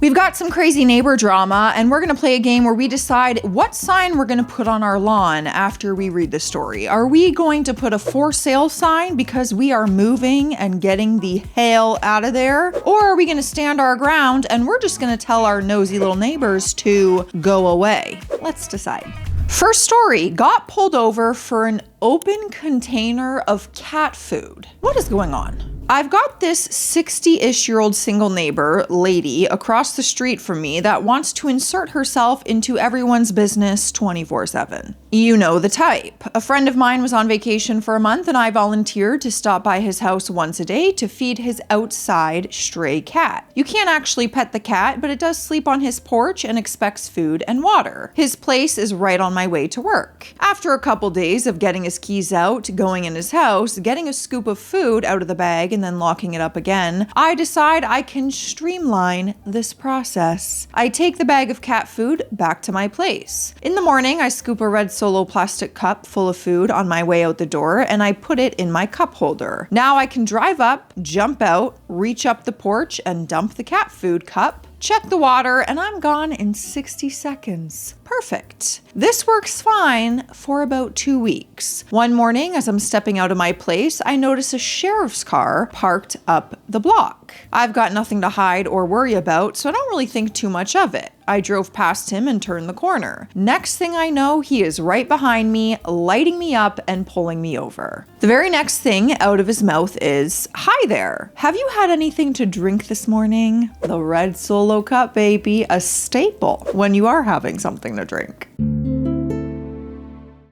We've got some crazy neighbor drama, and we're gonna play a game where we decide what sign we're gonna put on our lawn after we read the story. Are we going to put a for sale sign because we are moving and getting the hell out of there? Or are we gonna stand our ground and we're just gonna tell our nosy little neighbors to go away? Let's decide. First story, got pulled over for an open container of cat food. What is going on? I've got this 60-ish-year-old single neighbor lady across the street from me that wants to insert herself into everyone's business 24/7. You know the type. A friend of mine was on vacation for a month and I volunteered to stop by his house once a day to feed his outside stray cat. You can't actually pet the cat, but it does sleep on his porch and expects food and water. His place is right on my way to work. After a couple days of getting his keys out, going in his house, getting a scoop of food out of the bag, and then locking it up again, I decide I can streamline this process. I take the bag of cat food back to my place. In the morning, I scoop a red Solo plastic cup full of food on my way out the door, and I put it in my cup holder. Now I can drive up, jump out, reach up the porch, and dump the cat food cup, check the water, and I'm gone in 60 seconds. Perfect. This works fine for about 2 weeks. One morning, as I'm stepping out of my place, I notice a sheriff's car parked up the block. I've got nothing to hide or worry about, so I don't really think too much of it. I drove past him and turned the corner. Next thing I know, he is right behind me, lighting me up and pulling me over. The very next thing out of his mouth is, "Hi there. Have you had anything to drink this morning?" The red Solo cup, baby, a staple when you are having something to drink.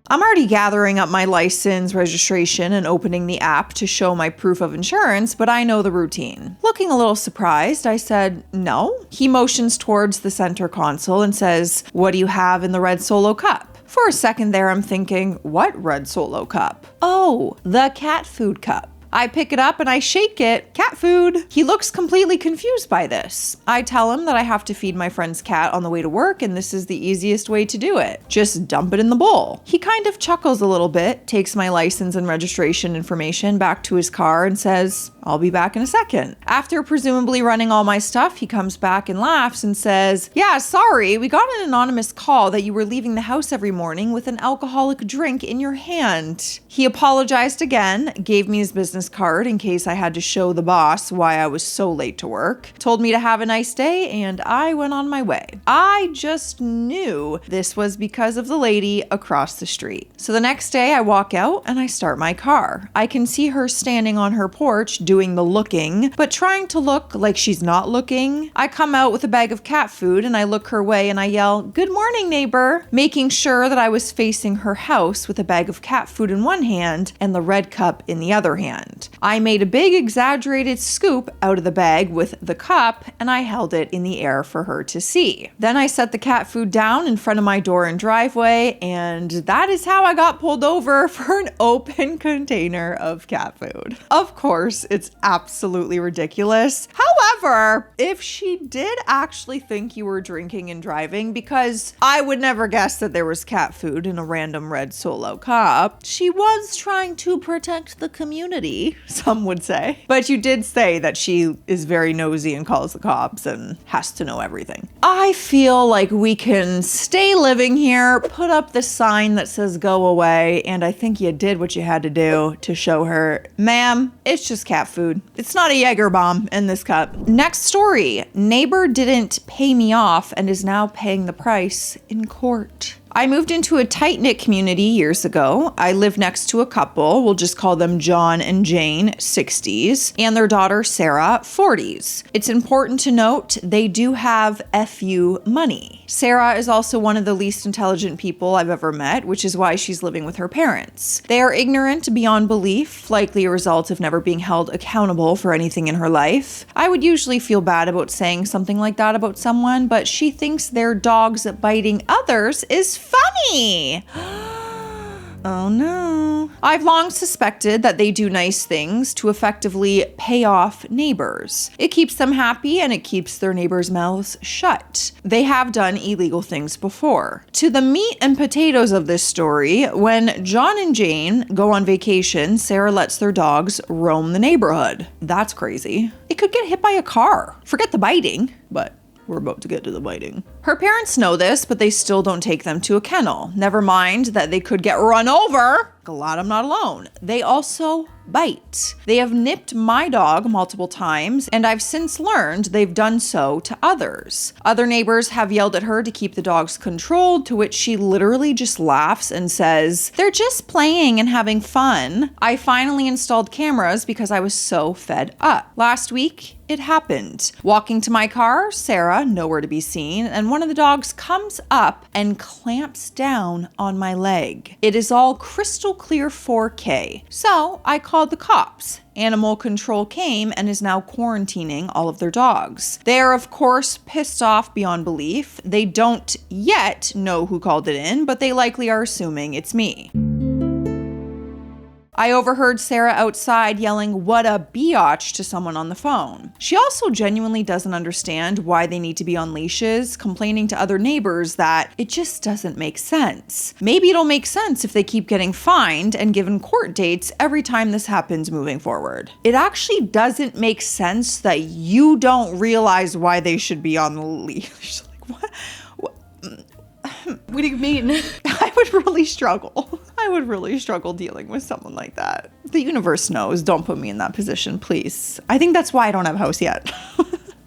I'm already gathering up my license, registration, and opening the app to show my proof of insurance, but I know the routine. Looking a little surprised, I said, "No." He motions towards the center console and says, "What do you have in the red Solo cup?" For a second there, I'm thinking, what red Solo cup? Oh, the cat food cup. I pick it up and I shake it. Cat food. He looks completely confused by this. I tell him that I have to feed my friend's cat on the way to work and this is the easiest way to do it. Just dump it in the bowl. He kind of chuckles a little bit, takes my license and registration information back to his car and says, "I'll be back in a second." After presumably running all my stuff, he comes back and laughs and says, "Yeah, sorry, we got an anonymous call that you were leaving the house every morning with an alcoholic drink in your hand." He apologized again, gave me his business card in case I had to show the boss why I was so late to work, told me to have a nice day, and I went on my way. I just knew this was because of the lady across the street. So the next day I walk out and I start my car. I can see her standing on her porch doing the looking, but trying to look like she's not looking. I come out with a bag of cat food and I look her way and I yell, "Good morning, neighbor," making sure that I was facing her house with a bag of cat food in one hand and the red cup in the other hand. I made a big exaggerated scoop out of the bag with the cup and I held it in the air for her to see. Then I set the cat food down in front of my door and driveway, and that is how I got pulled over for an open container of cat food. Of course, it's absolutely ridiculous. However, if she did actually think you were drinking and driving, because I would never guess that there was cat food in a random red Solo cup, she was trying to protect the community, some would say. But you did say that she is very nosy and calls the cops and has to know everything. I feel like we can stay living here, put up the sign that says go away, and I think you did what you had to do to show her, "Ma'am, it's just cat food. It's not a Jaeger bomb in this cup." Next story, neighbor didn't pay me off and is now paying the price in court. I moved into a tight-knit community years ago. I live next to a couple, we'll just call them John and Jane, 60s, and their daughter Sarah, 40s. It's important to note they do have FU money. Sarah is also one of the least intelligent people I've ever met, which is why she's living with her parents. They are ignorant beyond belief, likely a result of never being held accountable for anything in her life. I would usually feel bad about saying something like that about someone, but she thinks their dogs biting others is funny. Oh no. I've long suspected that they do nice things to effectively pay off neighbors. It keeps them happy and it keeps their neighbors' mouths shut. They have done illegal things before. To the meat and potatoes of this story, when John and Jane go on vacation, Sarah lets their dogs roam the neighborhood. That's crazy. It could get hit by a car. Forget the biting, but We're about to get to the biting. Her parents know this, but they still don't take them to a kennel. Never mind that they could get run over. Glad I'm not alone. They also bite. They have nipped my dog multiple times, and I've since learned they've done so to others. Other neighbors have yelled at her to keep the dogs controlled, to which she literally just laughs and says, "They're just playing and having fun." I finally installed cameras because I was so fed up. Last week, it happened. Walking to my car, Sarah, nowhere to be seen, and one of the dogs comes up and clamps down on my leg. It is all crystal clear 4K. So I called the cops. Animal control came and is now quarantining all of their dogs. They are, of course, pissed off beyond belief. They don't yet know who called it in, but they likely are assuming it's me. I overheard Sarah outside yelling, "What a biatch," to someone on the phone. She also genuinely doesn't understand why they need to be on leashes, complaining to other neighbors that it just doesn't make sense. Maybe it'll make sense if they keep getting fined and given court dates every time this happens moving forward. It actually doesn't make sense that you don't realize why they should be on the leash. Like, what? What do you mean? I would really struggle. I would really struggle dealing with someone like that. The universe knows. Don't put me in that position, please. I think that's why I don't have a house yet.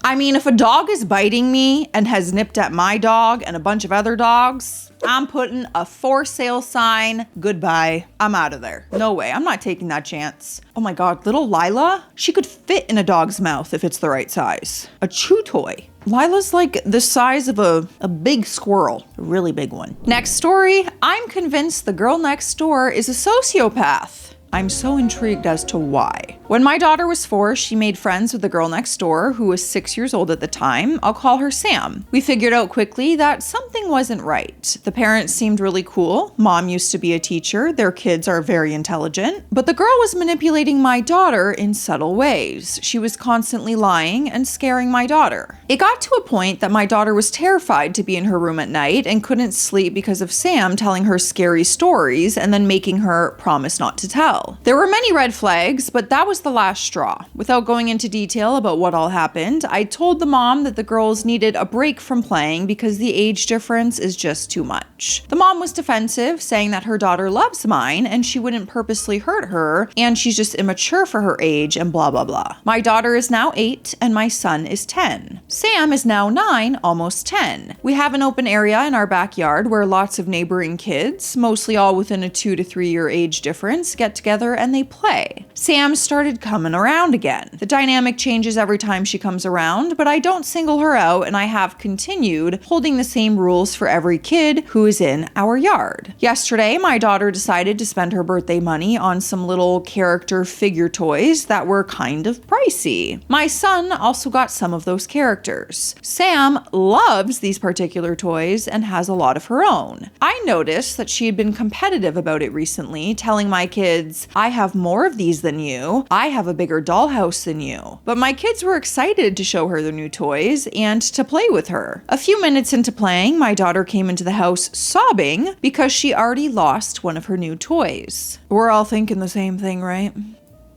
I mean, if a dog is biting me and has nipped at my dog and a bunch of other dogs, I'm putting a for sale sign. Goodbye. I'm out of there. No way. I'm not taking that chance. Oh my God, little Lila? She could fit in a dog's mouth if it's the right size. A chew toy. Lila's like the size of a big squirrel, a really big one. Next story, I'm convinced the girl next door is a sociopath. I'm so intrigued as to why. When my daughter was 4, she made friends with the girl next door, who was 6 years old at the time. I'll call her Sam. We figured out quickly that something wasn't right. The parents seemed really cool. Mom used to be a teacher. Their kids are very intelligent. But the girl was manipulating my daughter in subtle ways. She was constantly lying and scaring my daughter. It got to a point that my daughter was terrified to be in her room at night and couldn't sleep because of Sam telling her scary stories and then making her promise not to tell. There were many red flags, but that was the last straw. Without going into detail about what all happened, I told the mom that the girls needed a break from playing because the age difference is just too much. The mom was defensive, saying that her daughter loves mine and she wouldn't purposely hurt her, and she's just immature for her age and blah blah blah. My daughter is now 8 and my son is 10. Sam is now 9, almost 10. We have an open area in our backyard where lots of neighboring kids, mostly all within a 2 to 3 year age difference, get together and they play. Sam started coming around again. The dynamic changes every time she comes around, but I don't single her out, and I have continued holding the same rules for every kid who is in our yard. Yesterday, my daughter decided to spend her birthday money on some little character figure toys that were kind of pricey. My son also got some of those characters. Sam loves these particular toys and has a lot of her own. I noticed that she had been competitive about it recently, telling my kids, "I have more of these than you. I have a bigger dollhouse than you." But my kids were excited to show her their new toys and to play with her. A few minutes into playing, my daughter came into the house sobbing because she already lost one of her new toys. We're all thinking the same thing, right?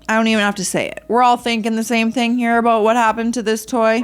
I don't even have to say it. We're all thinking the same thing here about what happened to this toy.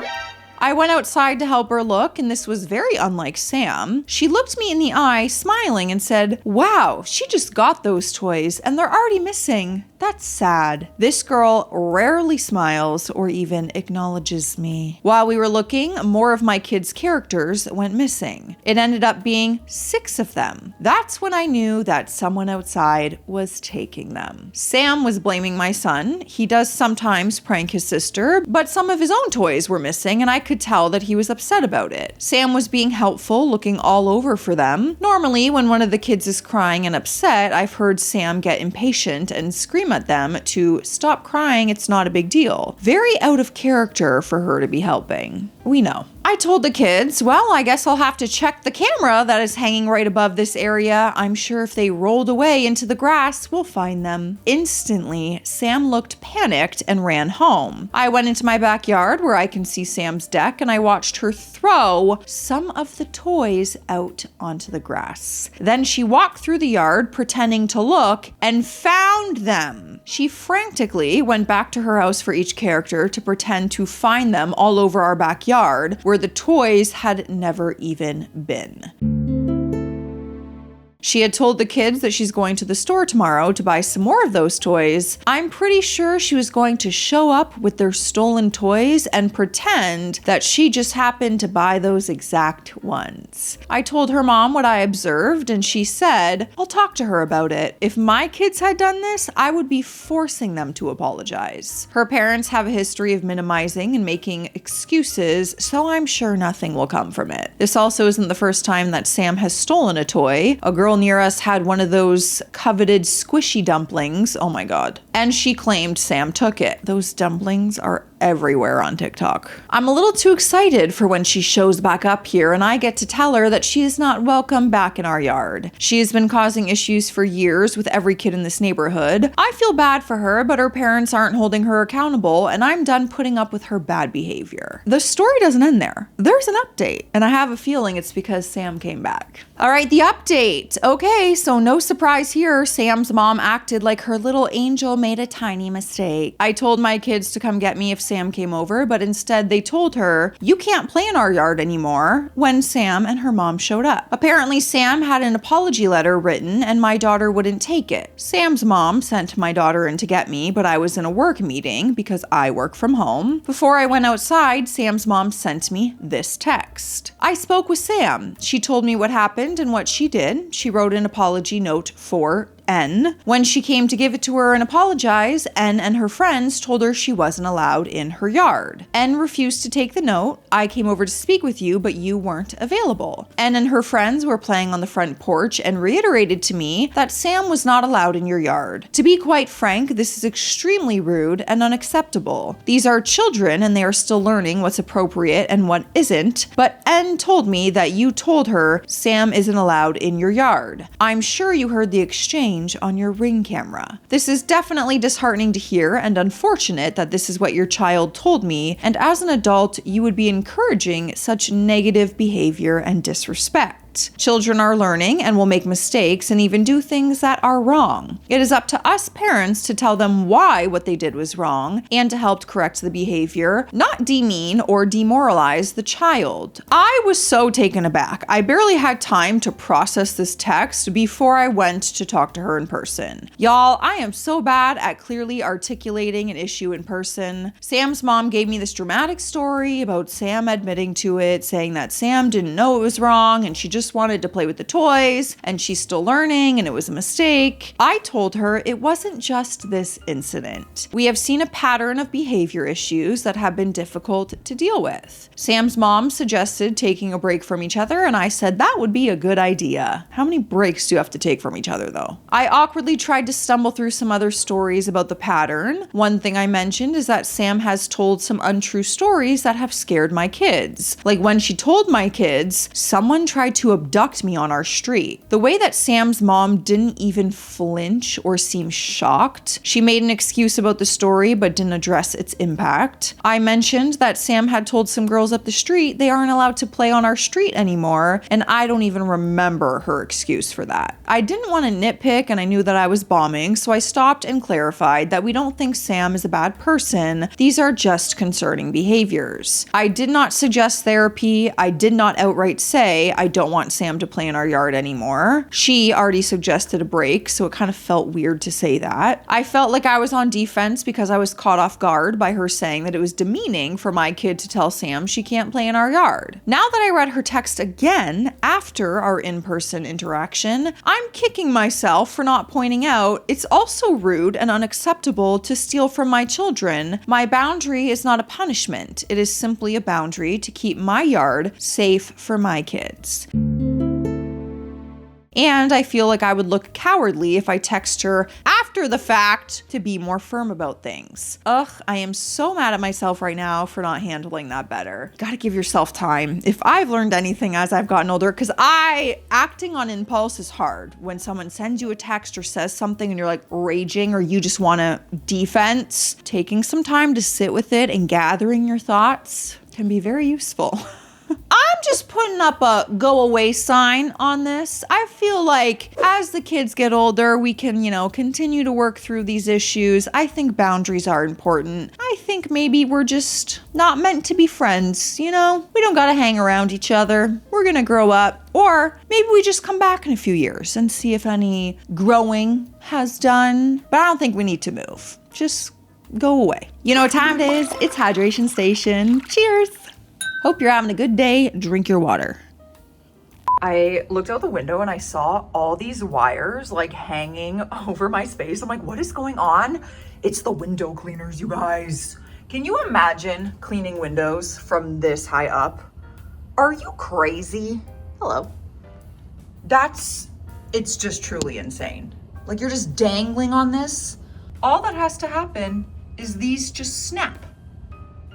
I went outside to help her look, and this was very unlike Sam. She looked me in the eye, smiling, and said, "Wow, she just got those toys, and they're already missing. That's sad." This girl rarely smiles or even acknowledges me. While we were looking, more of my kids' characters went missing. It ended up being 6 of them. That's when I knew that someone outside was taking them. Sam was blaming my son. He does sometimes prank his sister, but some of his own toys were missing, and I could tell that he was upset about it. Sam was being helpful, looking all over for them. Normally, when one of the kids is crying and upset, I've heard Sam get impatient and scream at them to stop crying, it's not a big deal. Very out of character for her to be helping. We know. I told the kids, well, I guess I'll have to check the camera that is hanging right above this area. I'm sure if they rolled away into the grass, we'll find them. Instantly, Sam looked panicked and ran home. I went into my backyard where I can see Sam's deck, and I watched her throw some of the toys out onto the grass. Then she walked through the yard pretending to look and found them. She frantically went back to her house for each character to pretend to find them all over our backyard where the toys had never even been. She had told the kids that she's going to the store tomorrow to buy some more of those toys. I'm pretty sure she was going to show up with their stolen toys and pretend that she just happened to buy those exact ones. I told her mom what I observed, and she said, I'll talk to her about it. If my kids had done this, I would be forcing them to apologize. Her parents have a history of minimizing and making excuses, so I'm sure nothing will come from it. This also isn't the first time that Sam has stolen a toy. A girl near us had one of those coveted squishy dumplings. Oh my God. And she claimed Sam took it. Those dumplings are everywhere on TikTok. I'm a little too excited for when she shows back up here and I get to tell her that she is not welcome back in our yard. She has been causing issues for years with every kid in this neighborhood. I feel bad for her, but her parents aren't holding her accountable, and I'm done putting up with her bad behavior. The story doesn't end there. There's an update, and I have a feeling it's because Sam came back. All right, the update. Okay, so no surprise here. Sam's mom acted like her little angel made a tiny mistake. I told my kids to come get me if Sam came over, but instead they told her, you can't play in our yard anymore, when Sam and her mom showed up. Apparently Sam had an apology letter written and my daughter wouldn't take it. Sam's mom sent my daughter in to get me, but I was in a work meeting because I work from home. Before I went outside, Sam's mom sent me this text. I spoke with Sam. She told me what happened and what she did. She wrote an apology note for N. When she came to give it to her and apologize, N and her friends told her she wasn't allowed in her yard. N refused to take the note. I came over to speak with you, but you weren't available. N and her friends were playing on the front porch and reiterated to me that Sam was not allowed in your yard. To be quite frank, this is extremely rude and unacceptable. These are children and they are still learning what's appropriate and what isn't, but N told me that you told her Sam isn't allowed in your yard. I'm sure you heard the exchange on your Ring camera. This is definitely disheartening to hear and unfortunate that this is what your child told me, and as an adult, you would be encouraging such negative behavior and disrespect. Children are learning and will make mistakes and even do things that are wrong. It is up to us parents to tell them why what they did was wrong and to help correct the behavior, not demean or demoralize the child. I was so taken aback. I barely had time to process this text before I went to talk to her in person. Y'all, I am so bad at clearly articulating an issue in person. Sam's mom gave me this dramatic story about Sam admitting to it, saying that Sam didn't know it was wrong and she just wanted to play with the toys and she's still learning and it was a mistake. I told her it wasn't just this incident. We have seen a pattern of behavior issues that have been difficult to deal with. Sam's mom suggested taking a break from each other and I said that would be a good idea. How many breaks do you have to take from each other though? I awkwardly tried to stumble through some other stories about the pattern. One thing I mentioned is that Sam has told some untrue stories that have scared my kids. Like when she told my kids, someone tried to abduct me on our street. The way that Sam's mom didn't even flinch or seem shocked. She made an excuse about the story but didn't address its impact. I mentioned that Sam had told some girls up the street they aren't allowed to play on our street anymore, and I don't even remember her excuse for that. I didn't want to nitpick and I knew that I was bombing, so I stopped and clarified that we don't think Sam is a bad person. These are just concerning behaviors. I did not suggest therapy. I did not outright say I don't want Sam to play in our yard anymore. She already suggested a break, so it kind of felt weird to say that. I felt like I was on defense because I was caught off guard by her saying that it was demeaning for my kid to tell Sam she can't play in our yard. Now that I read her text again after our in-person interaction, I'm kicking myself for not pointing out it's also rude and unacceptable to steal from my children. My boundary is not a punishment. It is simply a boundary to keep my yard safe for my kids. And I feel like I would look cowardly if I text her after the fact to be more firm about things. Ugh, I am so mad at myself right now for not handling that better. Gotta give yourself time. If I've learned anything as I've gotten older, because acting on impulse is hard. When someone sends you a text or says something and you're like raging or you just want to defense, taking some time to sit with it and gathering your thoughts can be very useful. I'm just just putting up a go away sign on this. I feel like as the kids get older, we can, continue to work through these issues. I think boundaries are important. I think maybe we're just not meant to be friends, We don't gotta hang around each other. We're gonna grow up. Or maybe we just come back in a few years and see if any growing has done. But I don't think we need to move. Just go away. You know what time it is? It's hydration station. Cheers. Hope you're having a good day. Drink your water. I looked out the window and I saw all these wires like hanging over my space. I'm like, what is going on? It's the window cleaners, you guys. Can you imagine cleaning windows from this high up? Are you crazy? Hello. It's just truly insane. Like you're just dangling on this. All that has to happen is these just snap.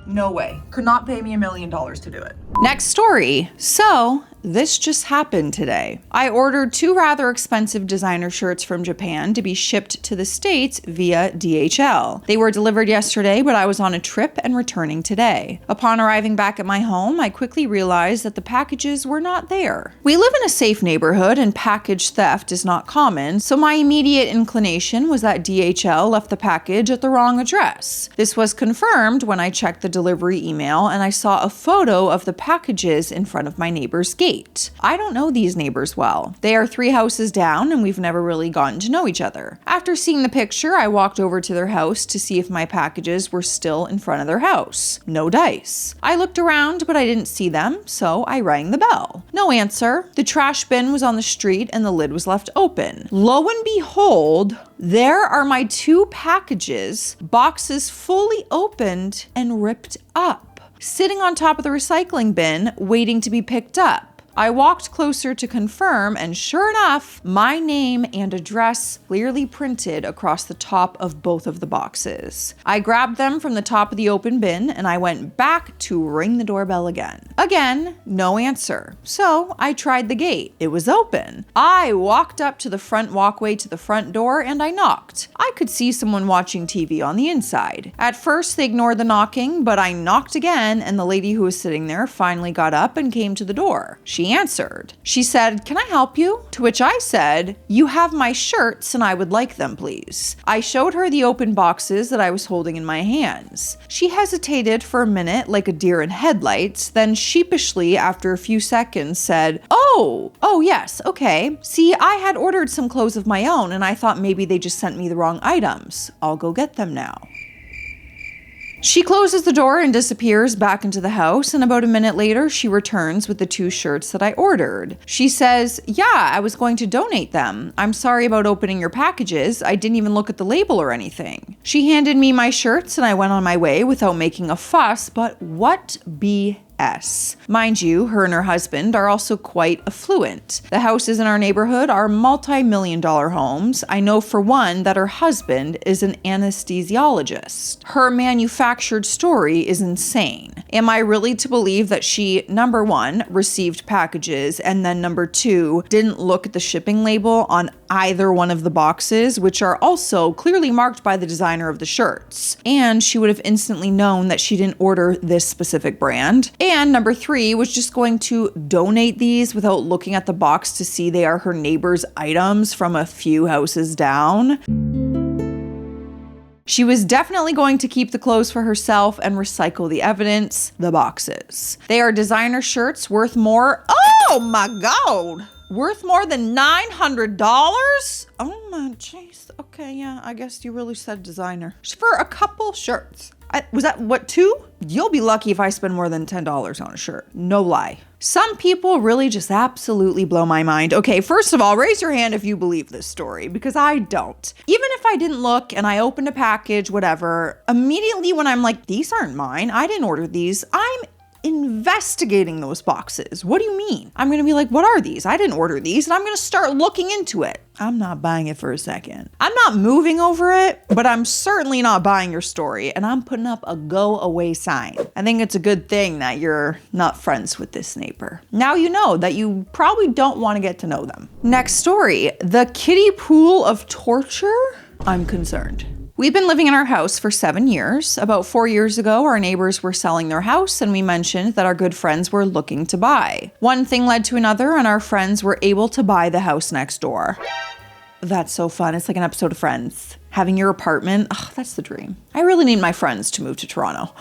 No way. Could not pay me $1 million to do it. Next story. So this just happened today. I ordered 2 rather expensive designer shirts from Japan to be shipped to the States via DHL. They were delivered yesterday, but I was on a trip and returning today. Upon arriving back at my home, I quickly realized that the packages were not there. We live in a safe neighborhood and package theft is not common, so my immediate inclination was that DHL left the package at the wrong address. This was confirmed when I checked the delivery email and I saw a photo of the packages in front of my neighbor's gate. I don't know these neighbors well. They are 3 houses down and we've never really gotten to know each other. After seeing the picture, I walked over to their house to see if my packages were still in front of their house. No dice. I looked around, but I didn't see them, so I rang the bell. No answer. The trash bin was on the street and the lid was left open. Lo and behold, there are my 2 packages, boxes fully opened and ripped up, sitting on top of the recycling bin, waiting to be picked up. I walked closer to confirm, and sure enough, my name and address clearly printed across the top of both of the boxes. I grabbed them from the top of the open bin, and I went back to ring the doorbell again. Again, no answer. So I tried the gate. It was open. I walked up to the front walkway to the front door, and I knocked. I could see someone watching TV on the inside. At first, they ignored the knocking, but I knocked again, and the lady who was sitting there finally got up and came to the door. She answered. She said, "Can I help you?" To which I said, "You have my shirts and I would like them, please." I showed her the open boxes that I was holding in my hands. She hesitated for a minute like a deer in headlights, then sheepishly after a few seconds said, Oh, yes, okay. See, I had ordered some clothes of my own and I thought maybe they just sent me the wrong items. I'll go get them now. She closes the door and disappears back into the house, and about a minute later, she returns with the 2 shirts that I ordered. She says, "Yeah, I was going to donate them. I'm sorry about opening your packages. I didn't even look at the label or anything." She handed me my shirts and I went on my way without making a fuss, but what BS. Mind you, her and her husband are also quite affluent. The houses in our neighborhood are multi-million-dollar homes. I know for one that her husband is an anesthesiologist. Her manufactured story is insane. Am I really to believe that she, number 1, received packages, and then number 2, didn't look at the shipping label on either one of the boxes, which are also clearly marked by the designer of the shirts? And she would have instantly known that she didn't order this specific brand. And number 3 was just going to donate these without looking at the box to see they are her neighbor's items from a few houses down. She was definitely going to keep the clothes for herself and recycle the evidence, the boxes. They are designer shirts worth more. Oh my God! Worth more than $900? Oh my jeez. Okay, yeah, I guess you really said designer. For a couple shirts. Was that what, 2? You'll be lucky if I spend more than $10 on a shirt. No lie. Some people really just absolutely blow my mind. Okay, first of all, raise your hand if you believe this story, because I don't. Even if I didn't look and I opened a package, whatever, immediately when I'm like, these aren't mine, I didn't order these, I'm investigating those boxes. What do you mean? I'm gonna be like, what are these? I didn't order these, and I'm gonna start looking into it. I'm not buying it for a second. I'm not moving over it, but I'm certainly not buying your story, and I'm putting up a go away sign. I think it's a good thing that you're not friends with this neighbor. Now you know that you probably don't want to get to know them. Next story, the kiddie pool of torture? I'm concerned. We've been living in our house for 7 years. About 4 years ago, our neighbors were selling their house and we mentioned that our good friends were looking to buy. One thing led to another and our friends were able to buy the house next door. That's so fun. It's like an episode of Friends. Having your apartment, that's the dream. I really need my friends to move to Toronto.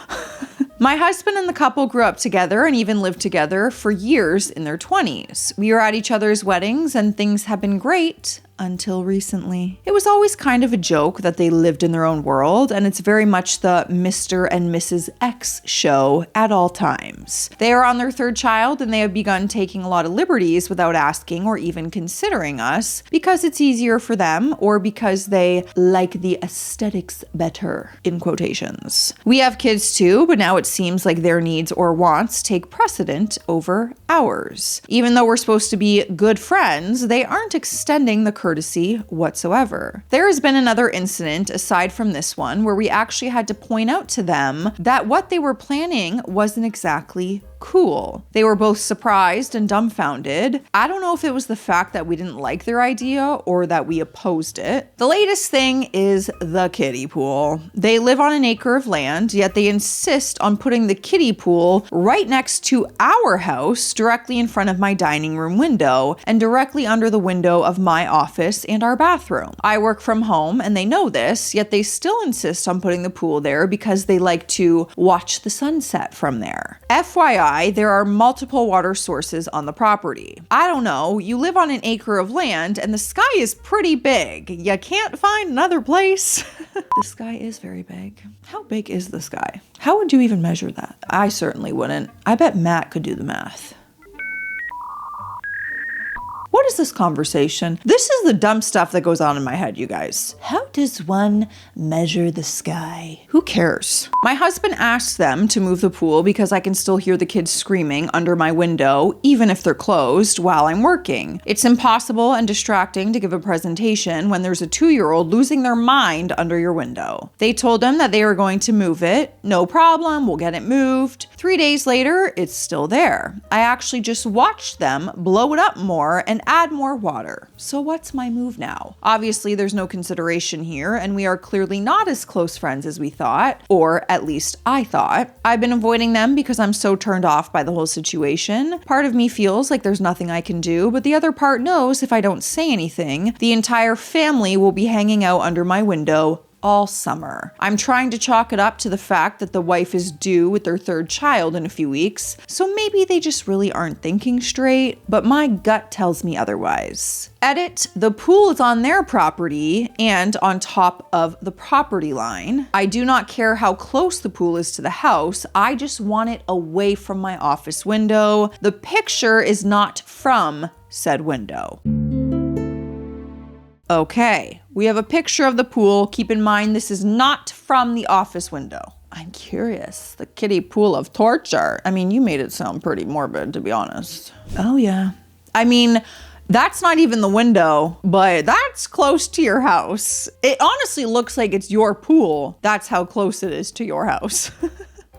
My husband and the couple grew up together and even lived together for years in their 20s. We were at each other's weddings and things have been great until recently. It was always kind of a joke that they lived in their own world, and it's very much the Mr. and Mrs. X show at all times. They are on their third child and they have begun taking a lot of liberties without asking or even considering us because it's easier for them or because they like the aesthetics better, in quotations. We have kids too, but now it seems like their needs or wants take precedent over ours. Even though we're supposed to be good friends, they aren't extending the courtesy whatsoever. There has been another incident aside from this one where we actually had to point out to them that what they were planning wasn't exactly cool. They were both surprised and dumbfounded. I don't know if it was the fact that we didn't like their idea or that we opposed it. The latest thing is the kiddie pool. They live on an acre of land, yet they insist on putting the kiddie pool right next to our house, directly in front of my dining room window and directly under the window of my office and our bathroom. I work from home and they know this, yet they still insist on putting the pool there because they like to watch the sunset from there. FYI, there are multiple water sources on the property. I don't know, you live on an acre of land and the sky is pretty big. You can't find another place. The sky is very big. How big is the sky? How would you even measure that? I certainly wouldn't. I bet Matt could do the math. What is this conversation? This is the dumb stuff that goes on in my head, you guys. How does one measure the sky? Who cares? My husband asked them to move the pool because I can still hear the kids screaming under my window, even if they're closed, while I'm working. It's impossible and distracting to give a presentation when there's a 2-year-old losing their mind under your window. They told him that they were going to move it. No problem, we'll get it moved. 3 days later, it's still there. I actually just watched them blow it up more and add more water. So what's my move now? Obviously, there's no consideration here, and we are clearly not as close friends as we thought, or at least I thought. I've been avoiding them because I'm so turned off by the whole situation. Part of me feels like there's nothing I can do, but the other part knows if I don't say anything, the entire family will be hanging out under my window all summer. I'm trying to chalk it up to the fact that the wife is due with their third child in a few weeks, so maybe they just really aren't thinking straight, but my gut tells me otherwise. Edit, the pool is on their property and on top of the property line. I do not care how close the pool is to the house, I just want it away from my office window. The picture is not from said window. Okay, we have a picture of the pool. Keep in mind, this is not from the office window. I'm curious. The kiddie pool of torture. I mean, you made it sound pretty morbid, to be honest. Oh, yeah. I mean, that's not even the window, but that's close to your house. It honestly looks like it's your pool. That's how close it is to your house.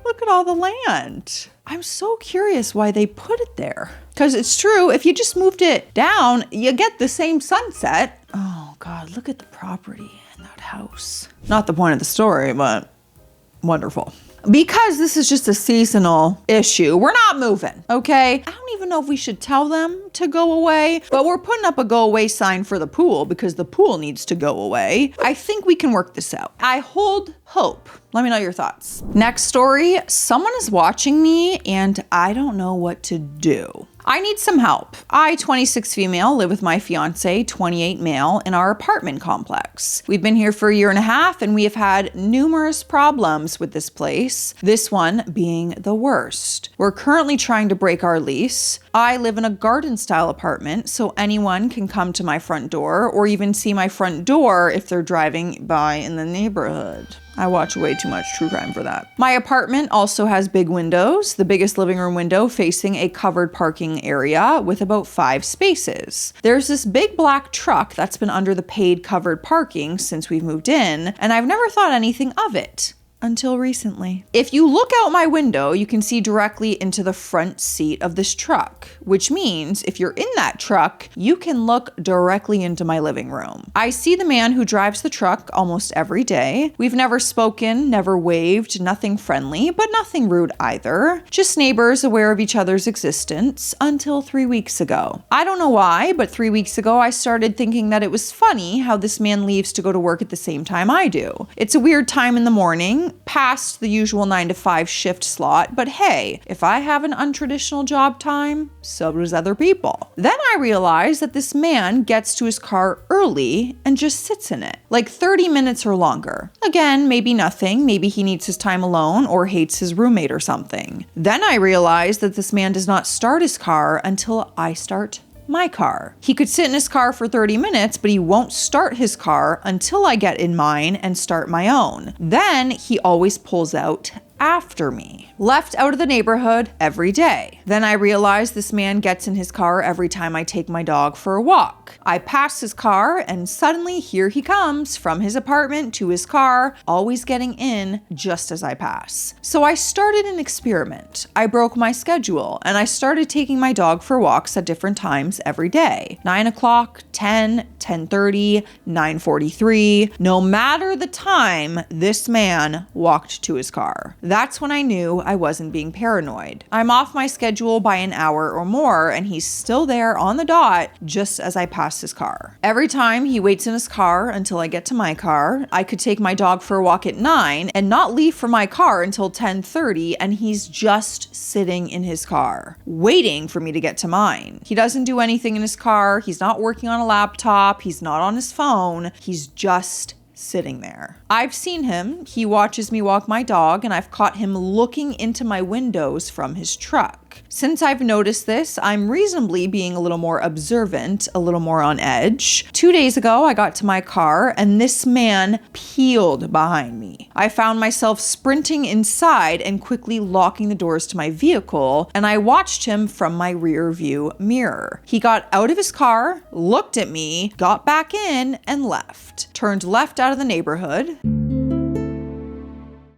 Look at all the land. I'm so curious why they put it there. Because it's true, if you just moved it down, you get the same sunset. Oh God, look at the property in that house. Not the point of the story, but wonderful. Because this is just a seasonal issue, we're not moving, okay? I don't even know if we should tell them to go away, but we're putting up a go away sign for the pool because the pool needs to go away. I think we can work this out. I hold hope. Let me know your thoughts. Next story, someone is watching me and I don't know what to do. I need some help. I, 26 female, live with my fiance, 28 male, in our apartment complex. We've been here for 1.5 years and we have had numerous problems with this place, this one being the worst. We're currently trying to break our lease. I live in a garden style apartment, so anyone can come to my front door or even see my front door if they're driving by in the neighborhood. I watch way too much true crime for that. My apartment also has big windows, the biggest living room window facing a covered parking area with about 5 spaces. There's this big black truck that's been under the paid covered parking since we've moved in, and I've never thought anything of it. until recently. If you look out my window, you can see directly into the front seat of this truck, which means if you're in that truck, you can look directly into my living room. I see the man who drives the truck almost every day. We've never spoken, never waved, nothing friendly, but nothing rude either. Just neighbors aware of each other's existence until 3 weeks ago. I don't know why, but 3 weeks ago I started thinking that it was funny how this man leaves to go to work at the same time I do. It's a weird time in the morning, past the usual 9 to 5 shift slot, but hey, if I have an untraditional job time, so does other people. Then I realized that this man gets to his car early and just sits in it, like 30 minutes or longer. Again, maybe nothing, maybe he needs his time alone or hates his roommate or something. Then I realized that this man does not start his car until I start my car. He could sit in his car for 30 minutes, but he won't start his car until I get in mine and start my own. Then he always pulls out after me. Left out of the neighborhood every day. Then I realized this man gets in his car every time I take my dog for a walk. I pass his car and suddenly here he comes from his apartment to his car, always getting in just as I pass. So I started an experiment. I broke my schedule and I started taking my dog for walks at different times every day. 9 o'clock, 10, 10:30, 9:43. No matter the time, this man walked to his car. That's when I knew I wasn't being paranoid. I'm off my schedule by an hour or more, and he's still there on the dot just as I pass his car. Every time he waits in his car until I get to my car. I could take my dog for a walk at 9 and not leave from my car until 10:30, and he's just sitting in his car, waiting for me to get to mine. He doesn't do anything in his car. He's not working on a laptop. He's not on his phone. He's just sitting there. I've seen him. He watches me walk my dog, and I've caught him looking into my windows from his truck. Since I've noticed this, I'm reasonably being a little more observant, a little more on edge. 2 days ago, I got to my car, and this man peeled behind me. I found myself sprinting inside and quickly locking the doors to my vehicle, and I watched him from my rear view mirror. He got out of his car, looked at me, got back in, and left. Turned left out of the neighborhood.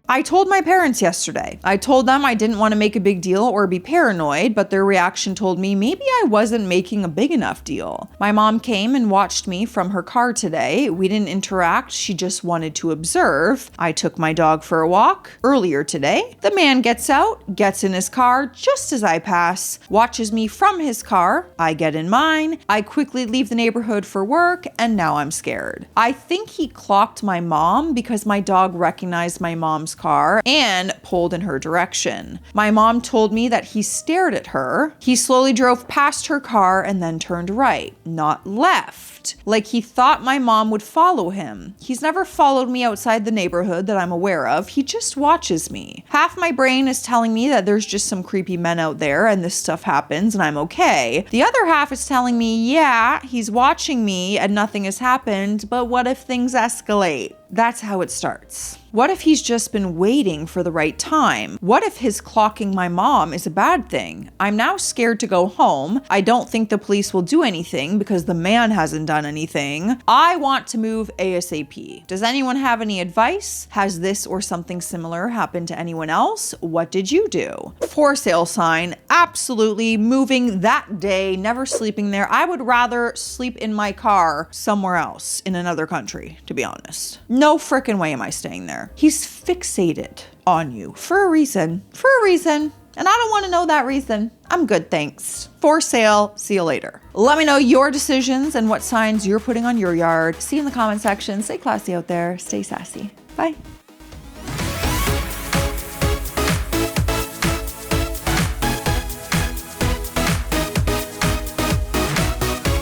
I told my parents yesterday. I told them I didn't want to make a big deal or be paranoid, but their reaction told me maybe I wasn't making a big enough deal. My mom came and watched me from her car today. We didn't interact. She just wanted to observe. I took my dog for a walk earlier today. The man gets out, gets in his car just as I pass, watches me from his car. I get in mine. I quickly leave the neighborhood for work, and now I'm scared. I think he clocked my mom because my dog recognized my mom's car and pulled in her direction. My mom told me that he stared at her. He slowly drove past her car and then turned right, not left. Like he thought my mom would follow him. He's never followed me outside the neighborhood that I'm aware of. He just watches me. Half my brain is telling me that there's just some creepy men out there and this stuff happens and I'm okay. The other half is telling me, yeah, he's watching me and nothing has happened, but what if things escalate? That's how it starts. What if he's just been waiting for the right time? What if his clocking my mom is a bad thing? I'm now scared to go home. I don't think the police will do anything because the man hasn't done anything. I want to move ASAP. Does anyone have any advice? Has this or something similar happened to anyone else? What did you do? For sale sign, absolutely moving that day, never sleeping there. I would rather sleep in my car somewhere else in another country, to be honest. No frickin' way am I staying there. He's fixated on you for a reason. And I don't want to know that reason. I'm good, thanks. For sale, see you later. Let me know your decisions and what signs you're putting on your yard. See you in the comment section. Stay classy out there. Stay sassy. Bye.